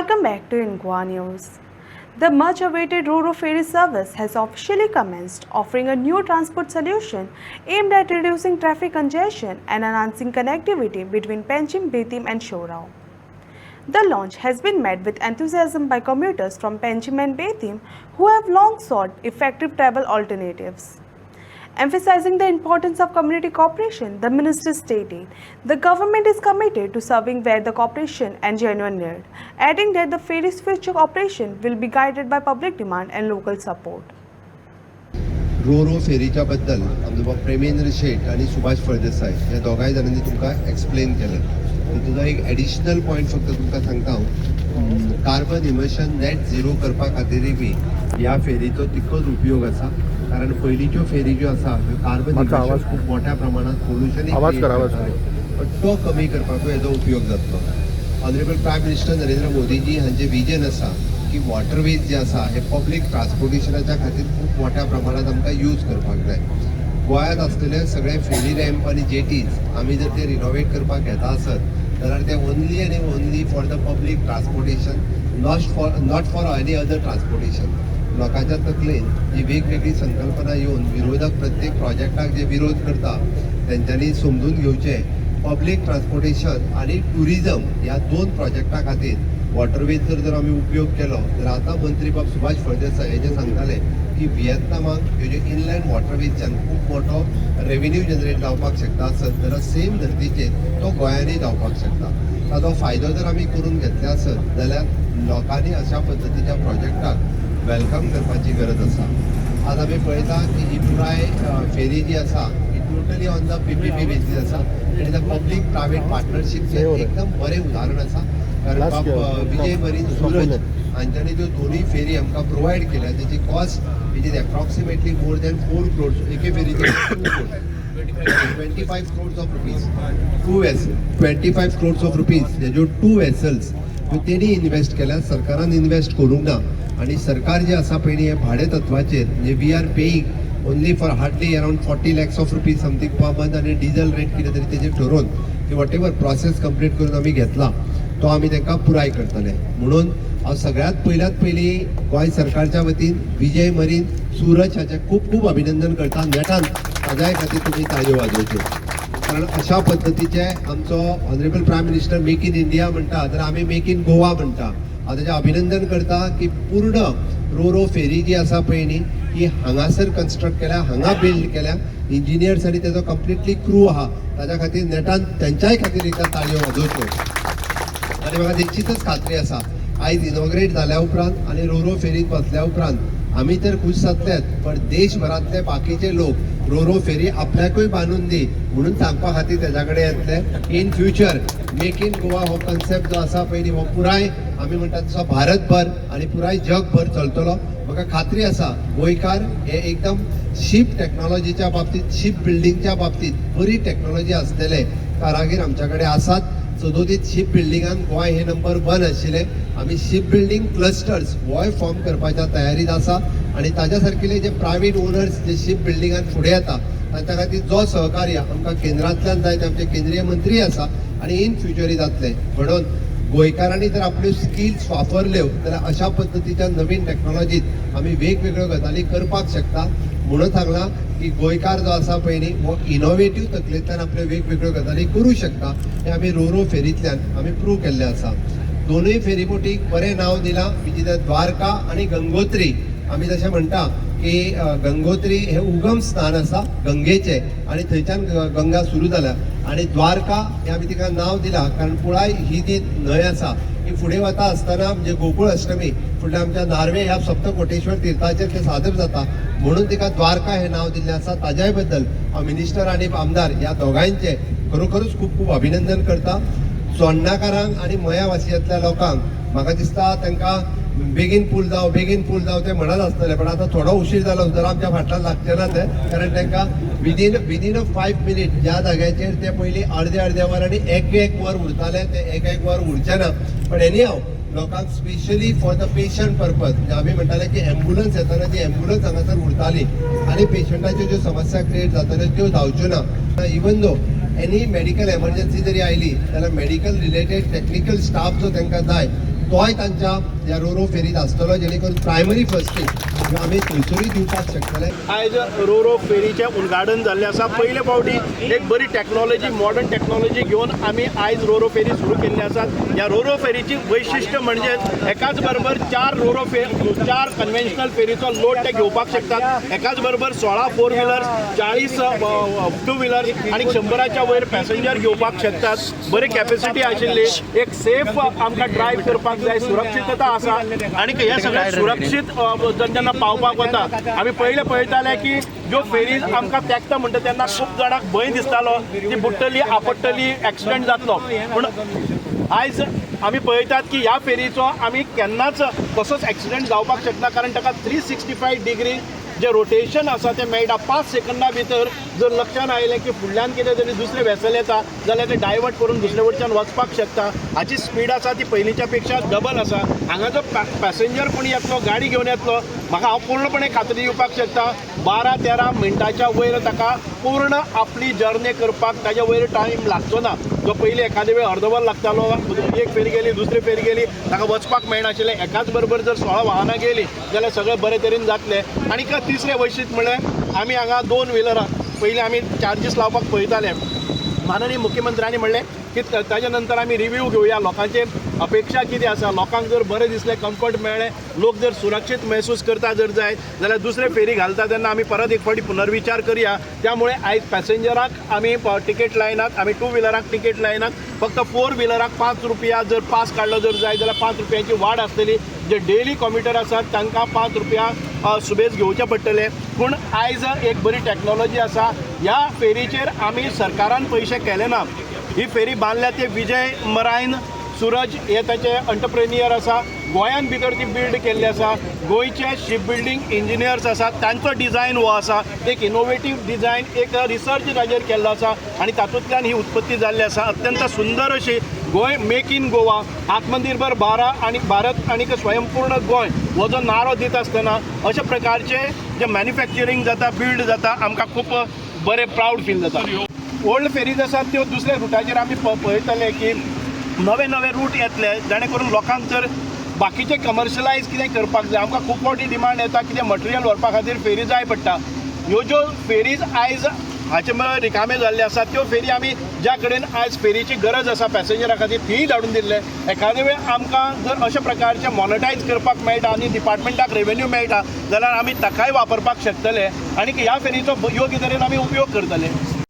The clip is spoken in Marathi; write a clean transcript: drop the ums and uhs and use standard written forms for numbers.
Welcome back to Inqua News. The much-awaited Ro-Ro ferry service has officially commenced, offering a new transport solution aimed at reducing traffic congestion and enhancing connectivity between Panchim, Betim and Shorao. The launch has been met with enthusiasm by commuters from Panchim and Betim who have long sought effective travel alternatives. Emphasizing the importance of community cooperation, the minister stated, the government is committed to serving where the cooperation and genuine need, adding that the ferry's future operation will be guided by public demand and local support. रो फेरीच्या बद्दल आमचो प्रेमेंद्र शेठ आणि सुभाष फळदेसाय या दोगांय जाणांनी तुमकां एक्सप्लेन केलें. तुजो एक एडिशनल पॉयंट फक्त तुमकां सांगता हांव, कार्बन इमिशन नेट झिरो करपा खातीर बी ह्या फेरीचो तितकोच उपयोग आसा. कारण पयलींच्यो फेरी ज्यो आसा त्यो कार्बन इमिशन खूब मोठ्या प्रमाणात पोल्युशन तो कमी करपाकूय हेजो उपयोग जातलो. Honourable prime minister Narendra Modiji हांचे विजन आसा की वॉटरवेज जे आसा हे पब्लीक ट्रान्सपोर्टेशनाच्या खातीर खूब मोठ्या प्रमाणात आमकां यूज करपाक जाय. गोंयांत आसलेले सगळे फेरी रॅम्प आनी जेटीज आमी जर ते रिनोवेट करपाक घेता आसत जाल्यार ते ओन्ली आनी only for the public transportation, not for any other transportation. लोकांच्या तकलेन जी वेगवेगळी संकल्पना येवन विरोधक प्रत्येक प्रोजेक्टाक जे विरोध करता तेंच्यांनी समजून घेवचें पब्लीक ट्रान्सपोर्टेशन आनी टुरिजम ह्या दोन प्रोजेक्टा खातीर वॉटरवेज जर आमी उपयोग केलो तर आतां मंत्री बाब सुभाष फळदेसाय हेजे सांगताले की व्हिएतनामाक ह्यो ज्यो इनलँड वॉटरवेजच्यान खूब मोठो रेव्हेन्यू जनरेट जावपाक शकता आसत जाल्यार सेम धर्तीचेर तो गोंयांनी जावपाक शकता. ताचो फायदो जर आमी करून घेतले आसत जाल्यार लोकांनी अशा पद्दतीच्या प्रोजेक्टाक वेलकम करपाची गरज आसा. आज आमी पळयता की ही पुराय फेरी जी आसा ही totally on the PPP basis आसा आनी द पब्लीक प्रायवेट पार्टनरशिपचे एकदम बरें उदाहरण आसा. कारण विजय मरीन सूरज हांच्यांनी त्यो दोनूय फेरी आमकां प्रोवायड केल्या तेची cost which is approximately more than 4 crores. एके फेरीचे 25 crores of rupees, 2 vessels, 25 crores of rupees हेज्यो 2 vessels तेणी इन्वेस्ट केल्या, सरकारान इन्वेस्ट करूंक ना. आणि सरकार जे आसा पळय हे भाडे तत्वाचेर म्हणजे we are paying only for hardly around 40 lakhs of rupees something per month आनी डिझल रेट कितें तरी तेजेर ठरोवन की वॉट एवर प्रोसेस कंप्लीट करून आमी घेतला तो आमी तांकां पुराय करतले. म्हणून हांव सगळ्यात पयली गोंय सरकारच्या वतीन विजय मरीन सूरज हाचें खूब खूब अभिनंदन करता. नेटान ताज्याय खातीर तुमी ताळयो वाजोवच्यो. कारण अशा पद्दतीचे आमचो honourable prime minister make in India म्हणटा तर आमी मेक इन गोवा म्हणटा. हांव ताचें अभिनंदन करता की पूर्ण रो फेरी जी आसा पळय न्ही ही हांगासर कन्स्ट्रक्ट केल्या, हांगा बिल्ड केल्या. इंजिनियर्स आनी तेजो कंप्लिटली क्रू आहा ताच्या खातीर नेटान तेंच्याय खातीर एकदा ताळयो वाजोवच्यो. आनी म्हाका निश्चितच खात्री आसा आयज इनॉग्रेट जाल्या उपरांत आनी रो फेरीत बसल्या उपरांत आमी तर खूश जातलेच पण देशभरांतले बाकीचे लोक रो फेरी आपल्याकूय बांदून दी म्हणून सांगपा खातीर तेज्या कडेन येतले. In future make in Goa हो कन्सेप्ट जो आसा पळय हो पुराय आमी म्हणटा तसो भारतभर आनी पुराय जगभर चलतलो. म्हाका खात्री आसा गोंयकार हे एकदम शीप टेक्नॉलॉजीच्या बाबतींत, शीप बिल्डिंगच्या बाबतींत बरी टेक्नॉलॉजी आसलेले कारागीर आमच्या कडेन आसात. सदोदीत शीप बिल्डिंगान गोंय हे नंबर 1 आशिल्ले. आमी शीप बिल्डिंग क्लस्टर्स होय फॉर्म करपाच्या तयारीत आसा आनी ताज्या सारकिले जे प्रायवेट ओनर्स जे शीप बिल्डिंगान फुडें येता तांच्या खातीर जो सहकार्य आमकां केंद्रांतल्यान जाय ते आमचे केंद्रीय मंत्री आसा आनी इन फ्युचरी जातले. म्हणून गोंयकारांनी जर आपल्यो स्किल्स वापरल्यो जाल्यार अशा पद्दतीच्या नवीन टेक्नॉलॉजीत आमी वेगवेगळ्यो गजाली करपाक शकता. म्हणून सांगलां की गोंयकार जो आसा पळय न्ही हो इनोवेटीव तकलेंतल्यान आपल्यो वेगवेगळ्यो गजाली करूं शकता. हे आमी रो फेरींतल्यान आमी प्रूव केल्लें आसा. दोनूय फेरीबोटीक बरें नांव दिलां विच इज द्वारका आनी गंगोत्री. आमी जशें म्हणटा की गंगोत्री हे उगम स्थान आसा गंगेचे आनी थंयच्यान गंगा सुरू जाल्या आनी द्वारका हे आमी तिका नांव दिलां कारण पुराय ही जी न्हंय आसा ही फुडें वता आसतना म्हणजे गोकुळ अष्टमी फुडल्या आमच्या नार्वे ह्या सप्तकोटेश्वर तीर्थाचेर ते सादर जाता म्हणून तिका द्वारका हे नांव दिल्लें आसा. ताज्याय बद्दल हांव मिनिस्टर आनी आमदार ह्या दोगांयचे खरोखरूच खूब खूब अभिनंदन करता. चोडनाकारांक आनी मया वासियांतल्या लोकांक म्हाका दिसता तांकां बेगीन पूल जावं ते म्हणत आसतले पण आता थोडो उशीर जालो जर आमच्या फाटल्यान लागचे ना ते कारण तांकां विदीन 5 minutes ज्या जाग्याचेर ते पयलीं अर्द्या वरांनी एक वर उरताले ते एक वर उरचे ना. पण एनी हांव लोकांक specially for the patient purpose आमी म्हणटाले की एम्ब्युलन्स येताना जी एम्ब्युलन्स हांगासर उरताली आनी पेशंटाच्यो ज्यो समस्या क्रिएट जाताल्यो त्यो जावच्यो ना. Even though any medical emergency जरी आयली जाल्यार मेडिकल रिलेटेड टेक्निकल स्टाफ जो तांकां जाय तोय तांच्या ह्या रोरो फेरीत आसतलो जेणे करून प्रायमरी फर्स्ट एड आमी थंयसरूय दिवपाक शकतले. आयज रोरो फेरीचें उद्घाटन जाल्लें आसा. पयले फावटी एक बरी टॅक्नॉलॉजी मॉडर्न टॅक्नॉलॉजी घेवन आमी आयज रोरो फेरी सुरू केल्ली आसात. ह्या रोरो फेरीची वैशिश्ट्य म्हणजे एकाच बरोबर चार कन्व्हेन्शनल फेरीचो लोड ते घेवपाक शकतात. एकाच बरोबर 16 फोर व्हिलर्स, 40 टू व्हिलर्स आणि 100च्या वयर पॅसेंजर घेवपाक शकतात. बरी कॅपॅसिटी आशिल्ली, एक सेफ आमकां ड्रायव्ह करपाक जाय, सुरक्षितता आसा. आणि हे सगळें सुरक्षीत जेन्ना पावपाक वता आमी पयले पळयताले की ज्यो फेरी आमकां तेंकता म्हणटा तेन्ना खूब जाणांक भंय दिसतालो ती बुडटली आपडटली एक्सिडेंट जातलो. पूण आयज आमी पळयतात की ह्या फेरीचो आमी केन्नाच कसोच एक्सिडेंट जावपाक शकना, कारण ताका 365 डिग्री जे रोटेशन आसा तें मेळटा. 5 सेकंदां भितर जर लक्षान आयलें की फुडल्यान कितें तरी दुसरें वेसल येता जाल्यार तें डायवर्ट करून दुसरे वटच्यान वचपाक शकता. हाची स्पीड आसा ती पयलींच्या पेक्षा डबल आसा. हांगा जो पॅसेंजर कोण येतलो, गाडी घेवन येतलो, म्हाका हांव पूर्णपणे खात्री दिवपाक शकता 12-13 मिनटाच्या वयर ताका पूर्ण आपली जर्नी करपाक ताच्या वयर टायम लागचो ना. जो पयलीं एखादे वेळ अर्दवर लागतालो, एक फेरी गेली दुसरी फेरी गेली ताका वचपाक मेळनाशिल्लें. एकाच बरोबर जर 16 वाहनां गेलीं जाल्यार सगळें बरे तरेन जातलें. आनी तिसरें वैशिश्ट म्हळ्यार आमी हांगा 2 व्हिलरां पयलीं आमी चार्जीस लावपाक पळयताले. माननीय मुख्यमंत्र्यांनी म्हणलें की ताच्या नंतर आमी रिव्यू घेवया, लोकांचे अपेक्षा कितें आसा, लोकांक जर बरें दिसलें, कम्फर्ट मेळ्ळें, लोक जर सुरक्षीत महसूस करता जर जायत जाल्यार दुसरे फेरी घालता तेन्ना आमी परत एक फावटी पुनर्विचार करया. त्यामुळे आयज पॅसेंजराक आमी तिकेट लायनात, आमी 2 व्हिलराक तिकेट लायनात. फक्त 4 व्हिलराक 5 रुपया जर पास काडलो जर जाय जाल्यार 5 रुपयांची वाड आसतली. जे डेली कॉम्युटर आसात तांकां 5 रुपया सुबेज घेवचे पडटले. पूण आयज एक बरी टॅक्नॉलॉजी आसा. ह्या फेरीचेर आमी सरकारान पयशे केले ना. ही फेरी बांदल्या ते विजय मरायन सूरज हे ताचे एंटरप्रेन्युअर आसा. गोंयान भितर ती बिल्ड केल्ली आसा. गोंयचे शिप बिल्डींग इंजिनियर्स आसात तांचो डिझायन हो आसा. एक इनोवेटीव डिझायन, एक रिसर्च ताजेर केल्लो आसा आनी तातूंतल्यान ही उत्पत्ती जाल्ली आसा. अत्यंत सुंदर अशी गोंय मेक इन गोवा, आत्मनिर्भर भारत आणि स्वयंपूर्ण गोंय हो जो नारो दित आसतना अशा प्रकारचे जे मॅन्युफॅक्चरींग जाता, बिल्ड जाता, आमकां खूब बरें प्रावड फील जाता. ओल्ड फेरीज आसात त्यो दुसऱ्या रुटाचेर आमी पळयतले की नवे नवे रूट येतले जेणे करून लोकांक जर बाकीचे कमर्शलायज कितें करपाक जाय, आमकां खूब फावटी डिमांड येता कितें मटेरियल व्हरपा खातीर फेरी जाय पडटा. ह्यो ज्यो फेरीज आयज हाचे म्हळ्यार रिकामे जाल्ले आसात त्यो फेरी आमी ज्या कडेन आयज फेरीची गरज आसा पॅसेंजरा खातीर तीय धाडून दिल्ले. एखादे वेळ आमकां जर अशा प्रकारचे मॉनिटायज करपाक मेळटा आनी डिपार्टमेंटाक रेवेन्यू मेळटा जाल्यार आमी ताकाय वापरपाक शकतले आनी ह्या फेरीचो योग्य तरेन आमी उपयोग करतले.